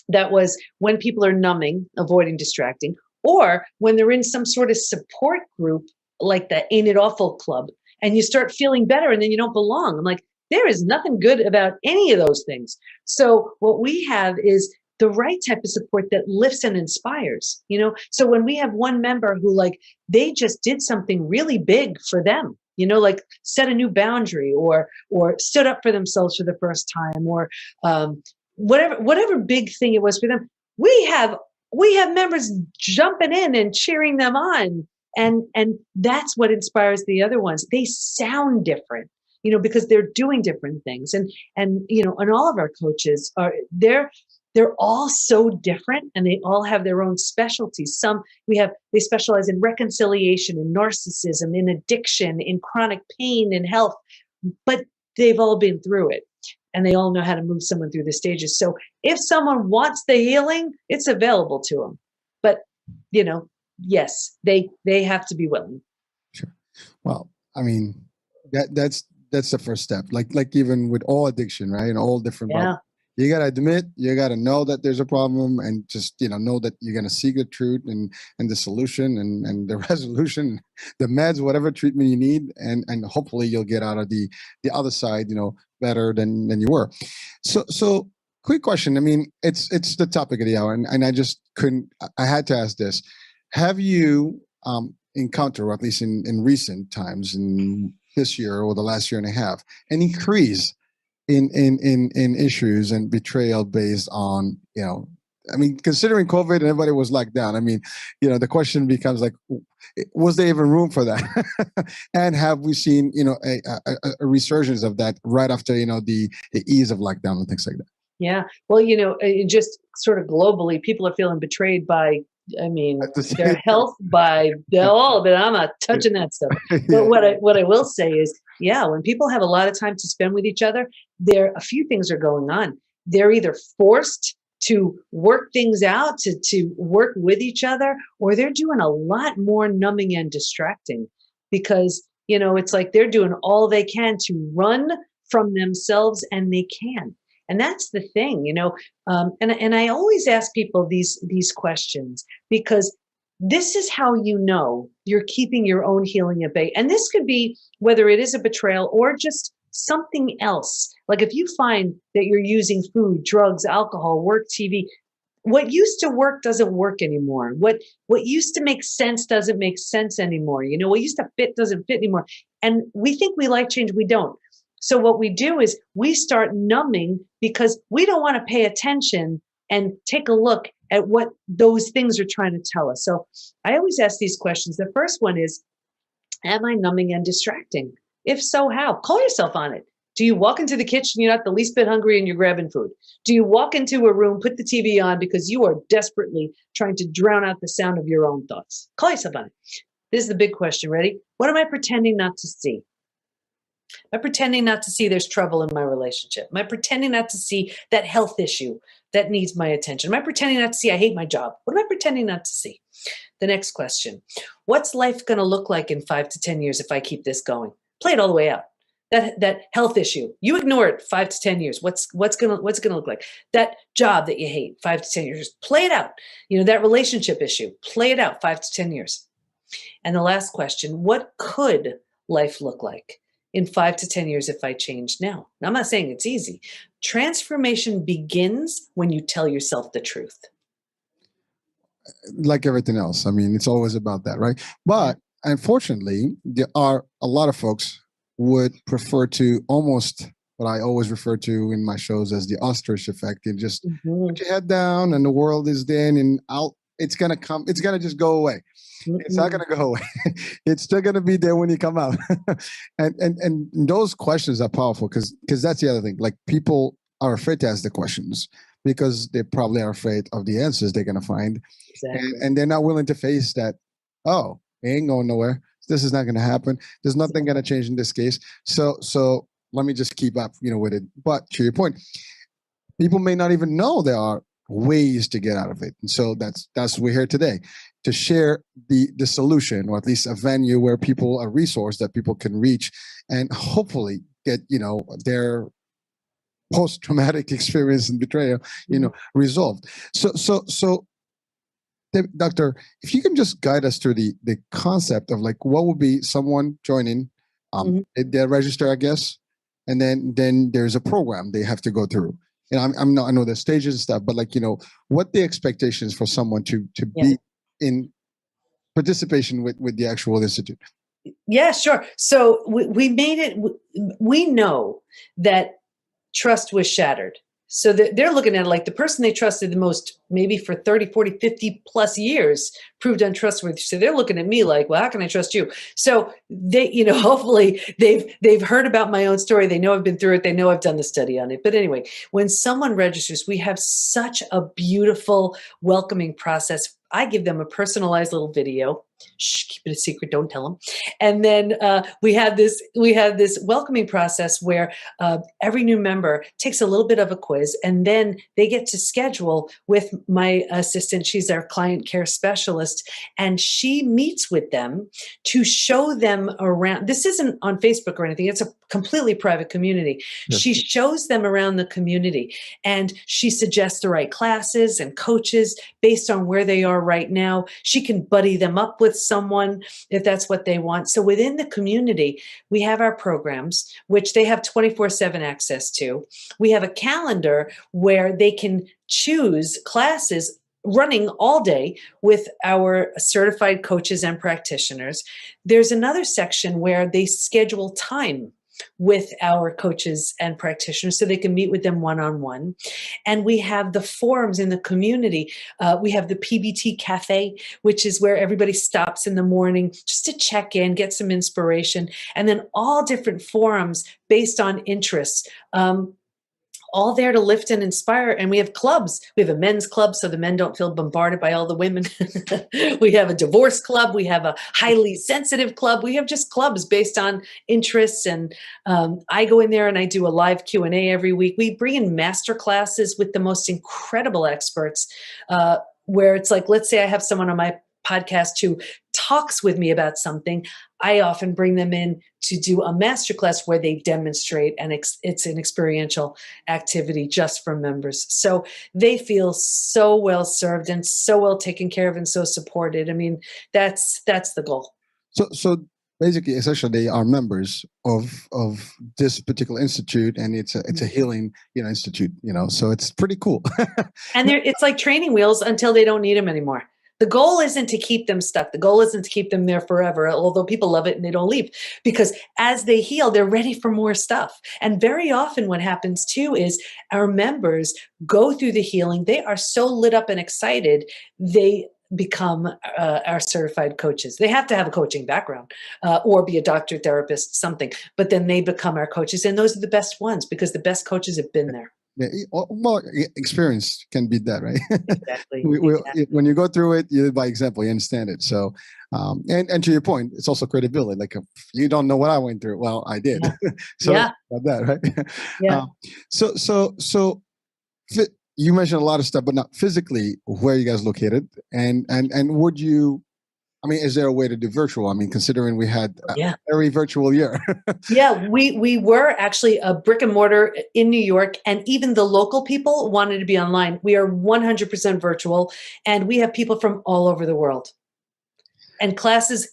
That was when people are numbing, avoiding distracting, or when they're in some sort of support group like the Ain't It Awful Club, and you start feeling better and then you don't belong. I'm like, there is nothing good about any of those things. So what we have is the right type of support that lifts and inspires, So when we have one member who they just did something really big for them, like set a new boundary or stood up for themselves for the first time or whatever big thing it was for them, we have members jumping in and cheering them on. And that's what inspires the other ones. They sound different, because they're doing different things. And all of our coaches they're all so different, and they all have their own specialties. They specialize in reconciliation, in narcissism, in addiction, in chronic pain, in health, but they've all been through it. And they all know how to move someone through the stages. So if someone wants the healing, it's available to them. But, yes, they have to be willing. Sure. Well, I mean, that's the first step. Like even with all addiction, right? And all different problems. You got to admit, you got to know that there's a problem, and just, know that you're going to seek the truth and the solution and the resolution, the meds, whatever treatment you need. And hopefully you'll get out of the other side, better than you were. So quick question. I mean, it's the topic of the hour, and I had to ask this. Have you encountered, or at least in recent times, in this year or the last year and a half, an increase in issues and betrayal based on, I mean, considering COVID and everybody was locked down, I mean, the question becomes was there even room for that? And have we seen, a resurgence of that right after, the ease of lockdown and things like that? Yeah. Well, just sort of globally, people are feeling betrayed by, their health, by all of it. I'm not touching that stuff. But what I will say is, when people have a lot of time to spend with each other, a few things are going on. They're either forced to work things out, to work with each other, or they're doing a lot more numbing and distracting because, it's like they're doing all they can to run from themselves, and they can. And that's the thing, and I always ask people these questions, because this is how you're keeping your own healing at bay. And this could be whether it is a betrayal or just something else. Like if you find that you're using food, drugs, alcohol, work, TV, what used to work doesn't work anymore. What used to make sense doesn't make sense anymore. What used to fit doesn't fit anymore. And we think we like change, we don't. So what we do is we start numbing because we don't want to pay attention and take a look at what those things are trying to tell us. So I always ask these questions. The first one is, am I numbing and distracting? If so, how? Call yourself on it. Do you walk into the kitchen, you're not the least bit hungry and you're grabbing food? Do you walk into a room, put the TV on because you are desperately trying to drown out the sound of your own thoughts? Call yourself on it. This is the big question. Ready? What am I pretending not to see? Am I pretending not to see there's trouble in my relationship? Am I pretending not to see that health issue that needs my attention? Am I pretending not to see I hate my job? What am I pretending not to see? The next question, what's life going to look like in 5 to 10 years if I keep this going? Play it all the way out. That health issue, you ignore it 5 to 10 years. What's gonna look like? That job that you hate, 5 to 10 years, play it out. That relationship issue, play it out 5 to 10 years. And the last question, what could life look like in 5 to 10 years if I changed now? Now, I'm not saying it's easy. Transformation begins when you tell yourself the truth. Like everything else. I mean, it's always about that, right? But unfortunately, there are a lot of folks would prefer to almost what I always refer to in my shows as the ostrich effect. You just put your head down and the world is then and out it's gonna come. It's gonna just go away. It's not gonna go away. It's still gonna be there when you come out. And those questions are powerful because that's the other thing. Like people are afraid to ask the questions because they probably are afraid of the answers they're gonna find, Exactly. and they're not willing to face that. Oh, it ain't going nowhere. This is not gonna happen. There's nothing gonna change in this case. So let me just keep up, with it. But to your point, people may not even know there are ways to get out of it. And so that's we're here today to share the solution, or at least a venue where a resource that people can reach and hopefully get, their post-traumatic experience and betrayal, resolved. So Doctor, if you can just guide us through the concept of like what would be someone joining, they register, I guess, and then there's a program they have to go through. And I know the stages and stuff, but like, what the expectations for someone to be in participation with the actual institute. Yeah, sure. So we made it, we know that trust was shattered. So they're looking at it like the person they trusted the most, maybe for 30, 40, 50 plus years, proved untrustworthy. So they're looking at me like, well, how can I trust you? So they, hopefully they've heard about my own story. They know I've been through it. They know I've done the study on it. But anyway, when someone registers, we have such a beautiful welcoming process. I give them a personalized little video. Shh, keep it a secret. Don't tell them. And then we have this welcoming process where every new member takes a little bit of a quiz, and then they get to schedule with my assistant. She's our client care specialist, and she meets with them to show them around. This isn't on Facebook or anything. It's a completely private community. Yes. She shows them around the community, and she suggests the right classes and coaches based on where they are right now. She can buddy them up with someone if that's what they want. So within the community, we have our programs, which they have 24/7 access to. We have a calendar where they can choose classes running all day with our certified coaches and practitioners. There's another section where they schedule time with our coaches and practitioners so they can meet with them one-on-one. And we have the forums in the community. We have the PBT Cafe, which is where everybody stops in the morning just to check in, get some inspiration, and then all different forums based on interests. All there to lift and inspire. And we have clubs. We have a men's club so the men don't feel bombarded by all the women. We have a divorce club. We have a highly sensitive club. We have just clubs based on interests. And I go in there and I do a live Q&A every week. We bring in master classes with the most incredible experts where it's like, let's say I have someone on my podcast who talks with me about something. I often bring them in to do a masterclass where they demonstrate, and it's an experiential activity just for members. So they feel so well served and so well taken care of and so supported. I mean, that's the goal. So basically, essentially, they are members of this particular institute, and it's a healing institute. So it's pretty cool. And it's like training wheels until they don't need them anymore. The goal isn't to keep them stuck. The goal isn't to keep them there forever, although people love it and they don't leave. Because as they heal, they're ready for more stuff. And very often what happens too is our members go through the healing. They are so lit up and excited, they become our certified coaches. They have to have a coaching background or be a doctor, therapist, something. But then they become our coaches. And those are the best ones because the best coaches have been there. Yeah, well, experience can beat that, right? Exactly. When you go through it, by example, you understand it. So, and to your point, it's also credibility. Like, if you don't know what I went through, well, I did. Yeah. So Yeah. about that, right? Yeah. So you mentioned a lot of stuff, but not physically. Where are you guys located? And would you? I mean, is there a way to do virtual? I mean, considering we had a very virtual year. Yeah, we were actually a brick and mortar in New York, and even the local people wanted to be online. We are 100% virtual, and we have people from all over the world. And classes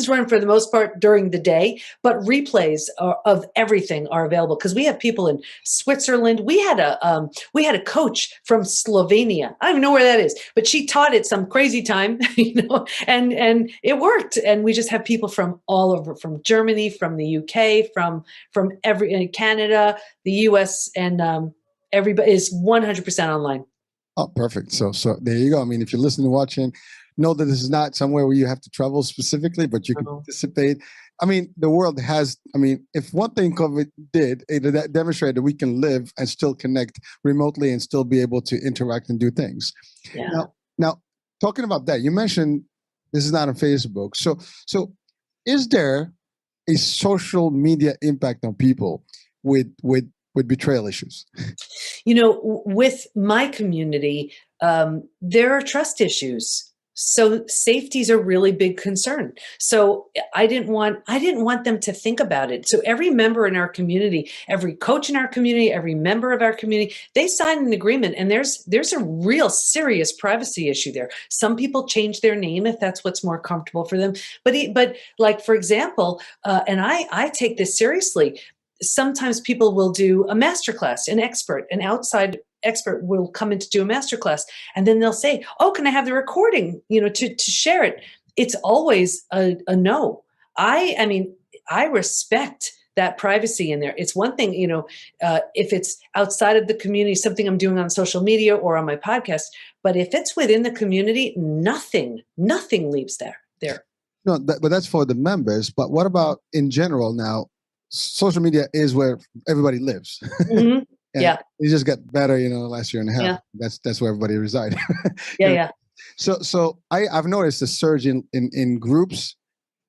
run for the most part during the day, but replays of everything are available because we have people in Switzerland. We had a coach from Slovenia. I don't even know where that is, but she taught at some crazy time, and it worked. And we just have people from all over, from Germany, from the UK, from Canada, the US, and everybody is 100% online. Oh, perfect. So there you go. I mean, if you're listening and watching, know that this is not somewhere where you have to travel specifically, but you can Oh, participate. I mean, the world has, I mean, if one thing COVID did, that demonstrated that we can live and still connect remotely and still be able to interact and do things. yeah. Now, talking about that, you mentioned this is not on Facebook. So is there a social media impact on people with betrayal issues? You know, with my community, there are trust issues. So safety is a really big concern. So I didn't want them to think about it. So every member in our community, every coach in our community, every member of our community, they signed an agreement, and there's a real serious privacy issue there. Some people change their name if that's what's more comfortable for them. But like, for example, and I take this seriously. Sometimes people will do a masterclass, an outside expert will come in to do a masterclass, and then they'll say, "Oh, can I have the recording, to share it?" It's always a no. I mean, I respect that privacy in there. It's one thing, if it's outside of the community, something I'm doing on social media or on my podcast, but if it's within the community, nothing leaves there. No, but that's for the members. But what about in general now? Social media is where everybody lives. Mhm. And Yeah. it just got better, last year and a half. Yeah. That's where everybody reside. Yeah. You know, Yeah. So I've noticed a surge in groups,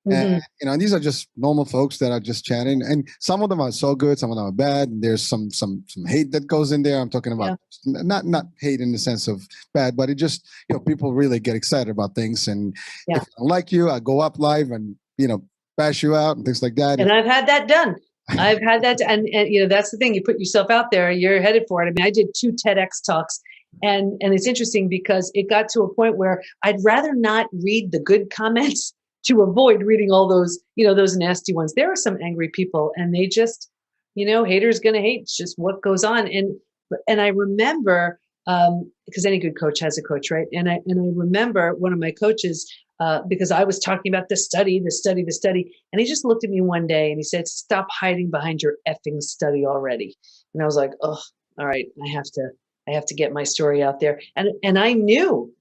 Mhm. and and these are just normal folks that are just chatting, and some of them are so good, some of them are bad. And there's some hate that goes in there. I'm talking Yeah. about not hate in the sense of bad, but it just people really get excited about things, and Yeah. if I don't like you, I go up live and bash you out and things like that. And I've had that done. I've had that, and that's the thing. You put yourself out there, you're headed for it. I mean, I did 2 TEDx talks, and it's interesting because it got to a point where I'd rather not read the good comments to avoid reading all those, those nasty ones. There are some angry people, and they just, haters gonna hate. It's just what goes on. And I remember, because any good coach has a coach, right? And I remember one of my coaches. Because I was talking about the study, and he just looked at me one day and he said, "Stop hiding behind your effing study already." And I was like, "Oh, all right, I have to get my story out there." And I knew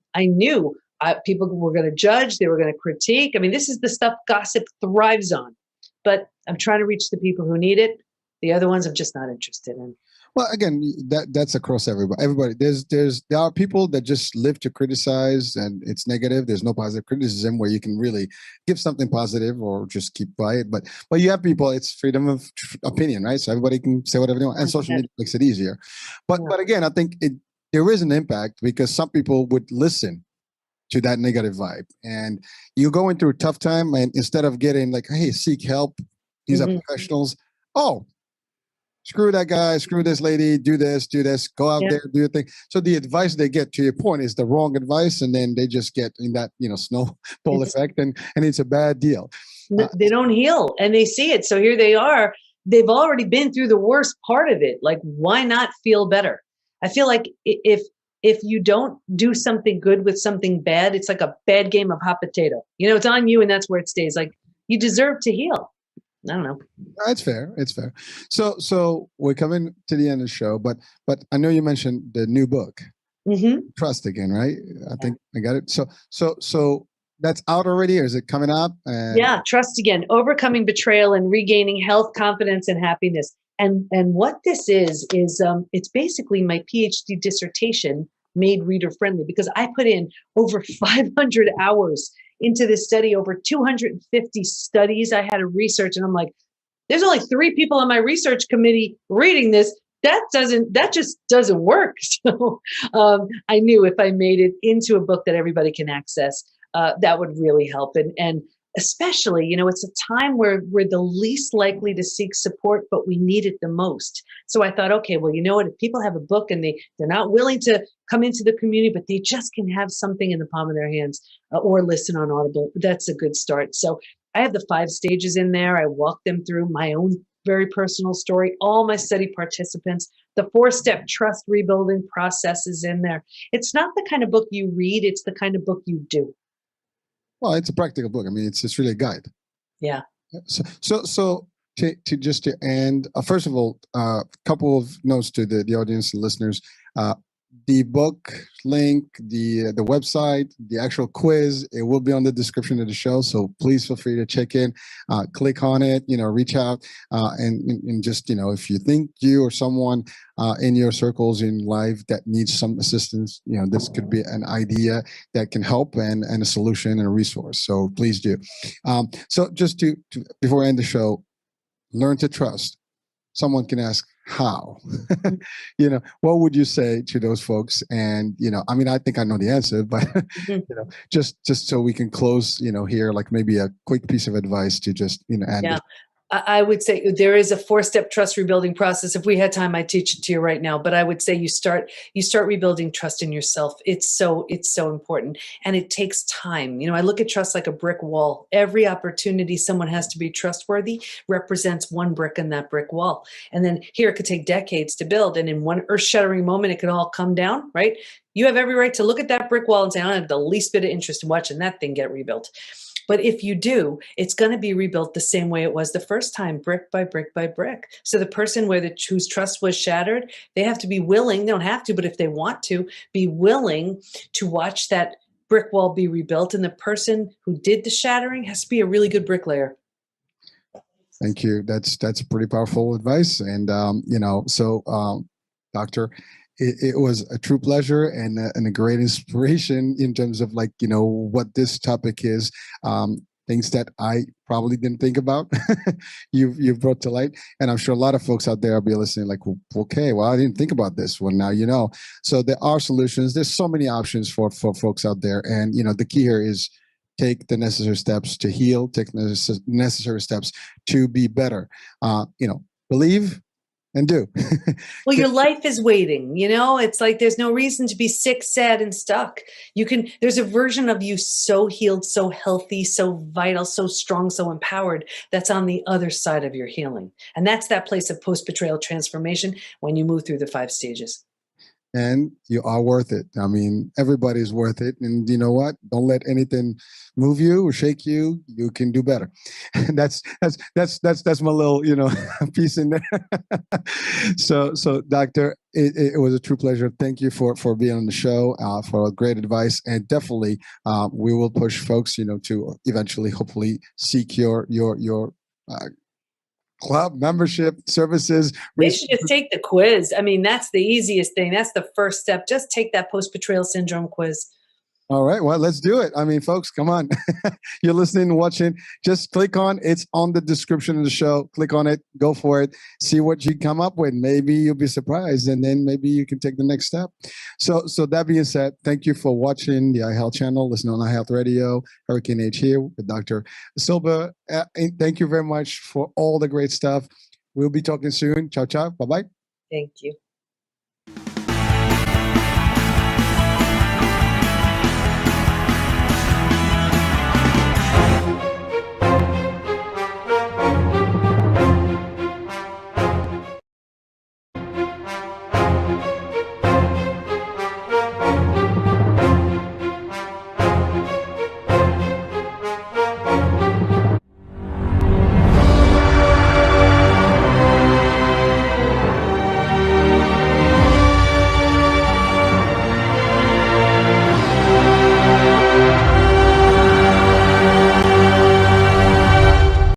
people were going to judge, they were going to critique. I mean, this is the stuff gossip thrives on. But I'm trying to reach the people who need it. The other ones I'm just not interested in. Well, again, that's across everybody. Everybody, there are people that just live to criticize, and it's negative. There's no positive criticism where you can really give something positive or just keep quiet. But you have people. It's freedom of opinion, right? So everybody can say whatever they want, and social media makes it easier. But again, I think there is an impact because some people would listen to that negative vibe, and you're going through a tough time, and instead of getting like, "Hey, seek help," these are professionals. Oh, screw that guy, screw this lady, do this, go out there, do your thing. So the advice they get, to your point, is the wrong advice, and then they just get in that snowball effect, and it's a bad deal. They don't heal, and they see it. So here they are. They've already been through the worst part of it. Like, why not feel better? I feel like if you don't do something good with something bad, it's like a bad game of hot potato. It's on you, and that's where it stays. Like, you deserve to heal. I don't know. It's fair. It's fair. So we're coming to the end of the show, but I know you mentioned the new book, Trust Again, right? I think I got it. So that's out already, or is it coming up? Yeah, Trust Again: Overcoming Betrayal and Regaining Health, Confidence, and Happiness. And what this is it's basically my PhD dissertation made reader friendly, because I put in over 500 hours into this study, over 250 studies I had to research. And I'm like, there's only 3 people on my research committee reading this. That just doesn't work. So I knew if I made it into a book that everybody can access, that would really help. And especially, it's a time where we're the least likely to seek support, but we need it the most. So I thought, okay, well, you know what? If people have a book and they're not willing to come into the community, but they just can have something in the palm of their hands or listen on Audible, that's a good start. So I have the 5 stages in there. I walk them through my own very personal story, all my study participants. The 4-step trust rebuilding process is in there. It's not the kind of book you read, it's the kind of book you do. Well, it's a practical book. I mean, it's really a guide. Yeah. So to end, first of all, a couple of notes to the audience and listeners. the book link, the website, the actual quiz, it will be on the description of the show. So please feel free to check in, click on it, reach out, and just, if you think you or someone in your circles in life that needs some assistance, this could be an idea that can help and a solution and a resource. So please do. So just to before I end the show, learn to trust. Someone can ask, how? What would you say to those folks? And I think I know the answer, but just so we can close here, like maybe a quick piece of advice to just add. Yeah. I would say there is a 4-step trust rebuilding process. If we had time, I'd teach it to you right now. But I would say you start rebuilding trust in yourself. It's so important, and it takes time. I look at trust like a brick wall. Every opportunity someone has to be trustworthy represents one brick in that brick wall. And then here it could take decades to build, and in one earth-shattering moment, it could all come down. Right? You have every right to look at that brick wall and say, I don't have the least bit of interest in watching that thing get rebuilt. But if you do, it's going to be rebuilt the same way it was the first time, brick by brick by brick. So the person whose trust was shattered, they have to be willing, they don't have to, but if they want to, be willing to watch that brick wall be rebuilt. And the person who did the shattering has to be a really good bricklayer. Thank you. That's pretty powerful advice. And, Doctor, it was a true pleasure and a great inspiration in terms of what this topic is, things that I probably didn't think about. You've brought to light, and I'm sure a lot of folks out there will be listening like, okay, well, I didn't think about this. Well, now you know. So there are solutions. There's so many options for folks out there, and the key here is take the necessary steps to heal, take the necessary steps to be better. Believe and do. Well, your life is waiting, it's like there's no reason to be sick, sad, and stuck. There's a version of you so healed, so healthy, so vital, so strong, so empowered that's on the other side of your healing. And that's that place of post-betrayal transformation when you move through the 5 stages. And you are worth it. I mean, everybody's worth it. And you know what? Don't let anything move you or shake you. You can do better. And that's my little, piece in there. So Doctor, it was a true pleasure. Thank you for being on the show, for great advice. And definitely we will push folks, to eventually, hopefully seek your club membership services. They should just take the quiz. I mean, that's the easiest thing. That's the first step. Just take that post-betrayal syndrome quiz. All right. Well, let's do it. I mean, folks, come on. You're listening and watching. Just click on it's on the description of the show. Click on it. Go for it. See what you come up with. Maybe you'll be surprised, and then maybe you can take the next step. So that being said, thank you for watching the iHealth channel. Listen on iHealth Radio. Hurricane H here with Dr. Silber. Thank you very much for all the great stuff. We'll be talking soon. Ciao, ciao. Bye-bye. Thank you.